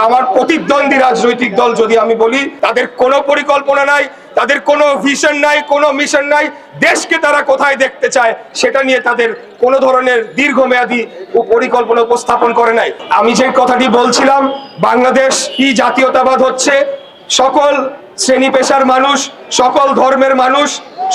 আমার প্রতিদ্বন্দ্বী রাজনৈতিক দল যদি আমি বলি, তাদের কোনো পরিকল্পনা নাই, তাদের কোনো ভিশন নাই, কোনো মিশন নাই। দেশকে তারা কোথায় দেখতে চায় সেটা নিয়ে তাদের কোনো ধরনের দীর্ঘমেয়াদী পরিকল্পনা উপস্থাপন করে নাই। আমি যে কথাটি বলছিলাম, বাংলাদেশ কি জাতীয়তাবাদ হচ্ছে, সকল শ্রেণী পেশার মানুষ, সকল ধর্মের মানুষ,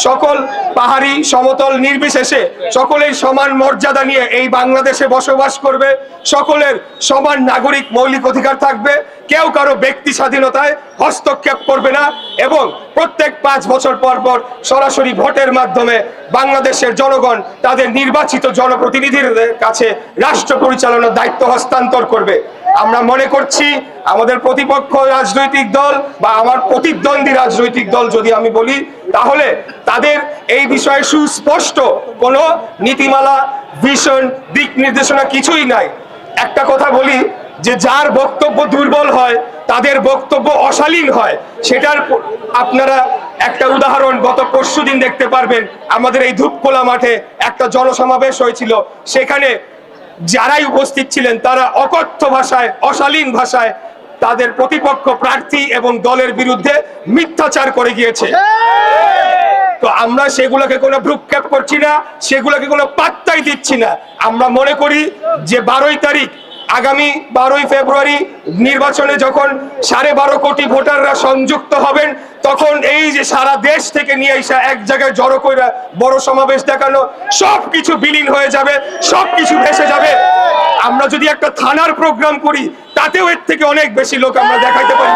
সকল পাহাড়ি সমতল নির্বিশেষে সকলেই সমান মর্যাদা নিয়ে এই বাংলাদেশে বসবাস করবে। সকলের সমান নাগরিক মৌলিক অধিকার থাকবে, কেউ কারো ব্যক্তি স্বাধীনতায় হস্তক্ষেপ করবে না এবং প্রত্যেক 5 বছর পর পর সরাসরি ভোটের মাধ্যমে বাংলাদেশের জনগণ তাদের নির্বাচিত জনপ্রতিনিধির কাছে রাষ্ট্র পরিচালনার দায়িত্ব হস্তান্তর করবে। আমরা মনে করছি আমাদের প্রতিপক্ষ রাজনৈতিক দল বা আমার প্রতিদ্বন্দ্বী রাজনৈতিক দল যদি আমি বলি, তাহলে তাদের এই বিষয়ে সুস্পষ্ট কোনো নীতিমালা, ভিশন, দিক নির্দেশনা কিছুই নাই। একটা কথা বলি যে যার বক্তব্য দুর্বল হয় তাদের বক্তব্য অশালীন হয়, সেটার আপনারা একটা উদাহরণ গত পরশুদিন দেখতে পারবেন। আমাদের এই ধূপখোলা মাঠে একটা জনসমাবেশ হয়েছিল, সেখানে যারাই উপস্থিত ছিলেন তারা অকথ্য ভাষায়, অশালীন ভাষায় তাদের প্রতিপক্ষ প্রার্থী এবং দলের বিরুদ্ধে মিথ্যাচার করে গিয়েছে। তো আমরা সেগুলোকে কোনো ভ্রুক্ষেপ করছি না, সেগুলোকে কোনো পাত্তাই দিচ্ছি না। আমরা মনে করি যে 12 তারিখ আগামী 12 ফেব্রুয়ারি নির্বাচনে যখন 12.5 কোটি ভোটাররা সংযুক্ত হবেন, তখন এই যে সারা দেশ থেকে নিয়ে এসে এক জায়গায় জড়ো করে বড় সমাবেশ দেখানো, সবকিছু বিলীন হয়ে যাবে, সবকিছু ভেসে যাবে। আমরা যদি একটা থানার প্রোগ্রাম করি তাতেও এর থেকে অনেক বেশি লোক আমরা দেখাইতে পারি।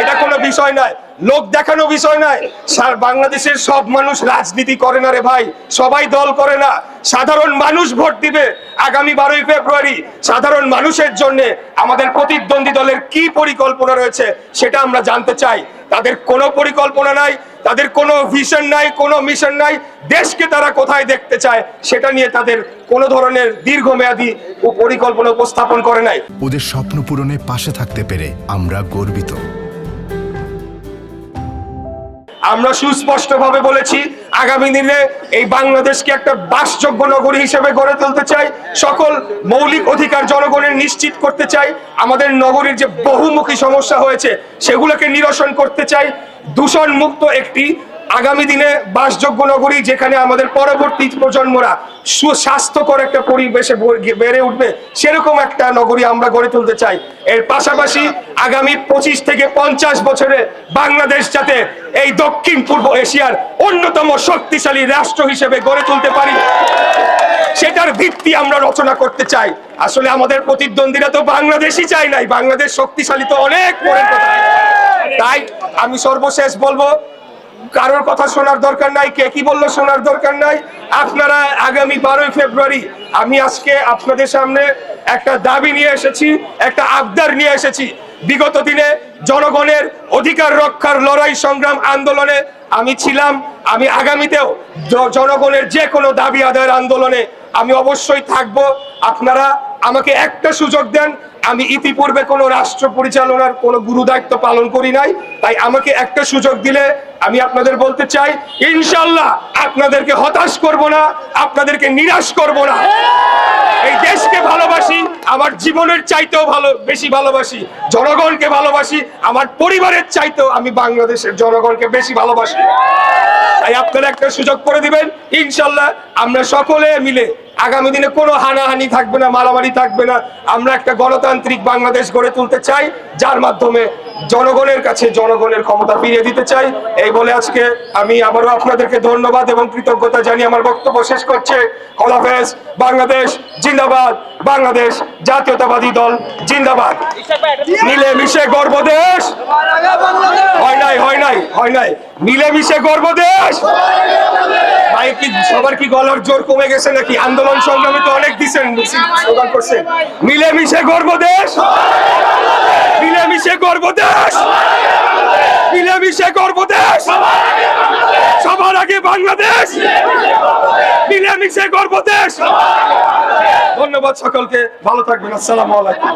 এটা কোনো বিষয় নয়, লোক দেখানো বিষয় নয়। বাংলাদেশের সব মানুষ রাজনীতি করে না রে ভাই, সবাই দল করে না। সাধারণ মানুষ ভোট দিবে আগামী 12 ফেব্রুয়ারি। সাধারণ মানুষের জন্য আমাদের প্রতিদ্বন্দ্বী দলের কি পরিকল্পনা রয়েছে সেটা আমরা জানতে চাই। তাদের কোনো পরিকল্পনা নাই, তাদের কোনো ভিশন নাই, কোনো মিশন নাই। দেশকে তারা কোথায় দেখতে চায় সেটা নিয়ে তাদের কোনো ধরনের দীর্ঘমেয়াদী পরিকল্পনা উপস্থাপন করে নাই। ওদের স্বপ্ন পূরণে পাশে থাকতে পেরে আমরা গর্বিত। আমরা সুস্পষ্টভাবে বলেছি আগামী দিনে এই বাংলাদেশকে একটা বাসযোগ্য নগরী হিসেবে গড়ে তুলতে চাই। সকল মৌলিক অধিকার জনগণের নিশ্চিত করতে চাই। আমাদের নগরীর যে বহুমুখী সমস্যা হয়েছে সেগুলোকে নিরসন করতে চাই। দূষণ মুক্ত একটি আগামী দিনে বাসযোগ্য নগরী, যেখানে আমাদের পরবর্তী প্রজন্মরা সুস্বাস্থ্যকর একটা পরিবেশে বেড়ে উঠবে, সেরকম একটা নগরী আমরা গড়ে তুলতে চাই। এর পাশাপাশি আগামী 25 থেকে 50 বছরে বাংলাদেশ যাতে এই দক্ষিণ পূর্ব এশিয়ার অন্যতম শক্তিশালী রাষ্ট্র হিসেবে গড়ে তুলতে পারি, সেটার ভিত্তি আমরা রচনা করতে চাই। আসলে আমাদের প্রতিদ্বন্দ্বীরা তো বাংলাদেশই চাই নাই, বাংলাদেশ শক্তিশালী তো অনেক পরের কথা। তাই আমি সর্বশেষ বলবো, কারোর কথা শোনার দরকার নাই, কে কি বললো শোনার দরকার নাই। আপনারা আগামী 12 ফেব্রুয়ারি, আমি আজকে আপনাদের সামনে একটা দাবি নিয়ে এসেছি, একটা আবদার নিয়ে এসেছি। বিগত দিনে জনগণের অধিকার রক্ষার লড়াই সংগ্রাম আন্দোলনে আমি ছিলাম, আমি আগামীতেও জনগণের যে কোনো দাবি আদায়ের আন্দোলনে আমি অবশ্যই থাকবো। আপনারা আমাকে একটা সুযোগ দেন। আমি ইতিপূর্বে কোনো রাষ্ট্র পরিচালনার কোনো গুরু দায়িত্ব পালন করি নাই, তাই আমাকে একটা সুযোগ দিলে আমি আপনাদের বলতে চাই, ইনশাল্লাহ আপনাদেরকে হতাশ করব না, আপনাদেরকে নিরাশ করব না। এই দেশকে ভালোবাসি, আমার জীবনের চাইতেও বেশি ভালোবাসি, জনগণকে ভালোবাসি, আমার পরিবারের চাইতেও আমি বাংলাদেশের জনগণকে বেশি ভালোবাসি। তাই আপনারা একটা সুযোগ করে দিবেন, ইনশাল্লাহ আমরা সকলে মিলে আগামী দিনে কোনো হানাহানি থাকবে না, মারামারি থাকবে না। আমরা একটা গণতান্ত্রিক বাংলাদেশ গড়ে তুলতে চাই, যার মাধ্যমে জনগণের কাছে জনগণের ক্ষমতা ফিরিয়ে দিতে চাই। এই বলে আজকে আমি আবারও আপনাদেরকে ধন্যবাদ এবং কৃতজ্ঞতা জানিয়ে আমার বক্তব্য শেষ করছে। খোদা হাফেজ। বাংলাদেশ জিন্দাবাদ, বাংলাদেশ জাতীয়তাবাদী দল জিন্দাবাদ। মিলেমিশে গর্ব দেশ, হয় নাই মিলেমিশে গর্ব দেশ। ভাই কি সবার কি গলার জোর কমে গেছে নাকি? আন্দোলন সংগ্রামে তো অনেক দিচ্ছেন, স্লোগান করছেন। মিলেমিশে গর্ব দেশ, মিলেমিশে গর্ব দেশ, মিলেমিশে গর্ব দেশ, সবার আগে বাংলাদেশ, মিলেমিশে গর্ব দেশ। ধন্যবাদ সকলকে, ভালো থাকবেন। আসসালামু আলাইকুম।